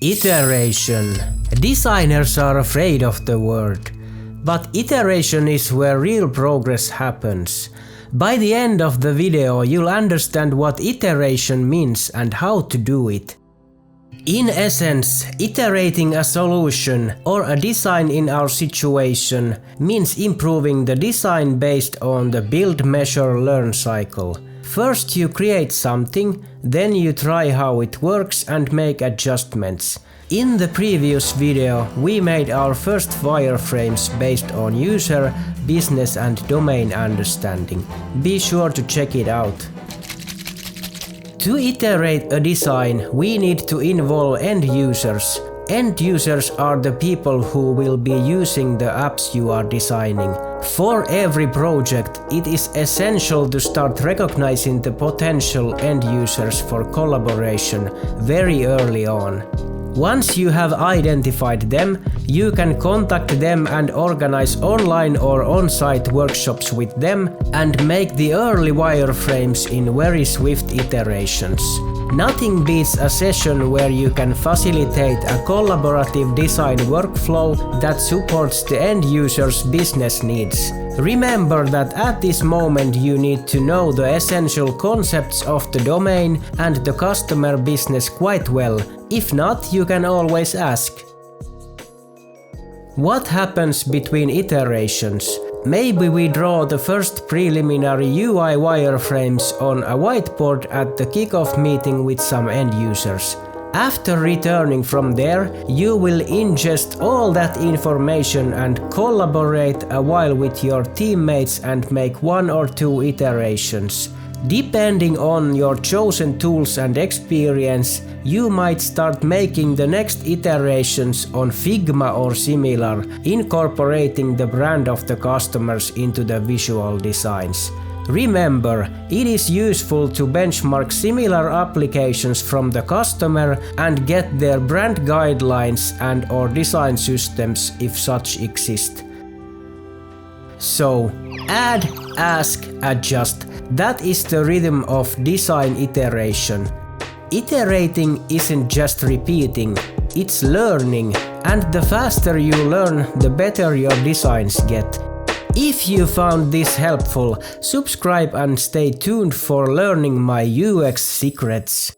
Iteration. Designers are afraid of the word, but iteration is where real progress happens. By the end of the video, you'll understand what iteration means and how to do it. In essence, iterating a solution or a design in our situation means improving the design based on the build, measure, learn cycle. First you create something, then you try how it works and make adjustments. In the previous video, we made our first wireframes based on user, business and domain understanding. Be sure to check it out. To iterate a design, we need to involve end users. End users are the people who will be using the apps you are designing. For every project, it is essential to start recognizing the potential end users for collaboration very early on. Once you have identified them, you can contact them and organize online or on-site workshops with them and make the early wireframes in very swift iterations. Nothing beats a session where you can facilitate a collaborative design workflow that supports the end user's business needs. Remember that at this moment you need to know the essential concepts of the domain and the customer business quite well. If not, you can always ask. What happens between iterations? Maybe we draw the first preliminary UI wireframes on a whiteboard at the kickoff meeting with some end users. After returning from there, you will ingest all that information and collaborate a while with your teammates and make 1 or 2 iterations. Depending on your chosen tools and experience, you might start making the next iterations on Figma or similar, incorporating the brand of the customers into the visual designs. Remember, it is useful to benchmark similar applications from the customer and get their brand guidelines and/or design systems if such exist. So, add, ask, adjust. That is the rhythm of design iteration. Iterating isn't just repeating, it's learning, and the faster you learn, the better your designs get. If you found this helpful, subscribe and stay tuned for learning my UX secrets.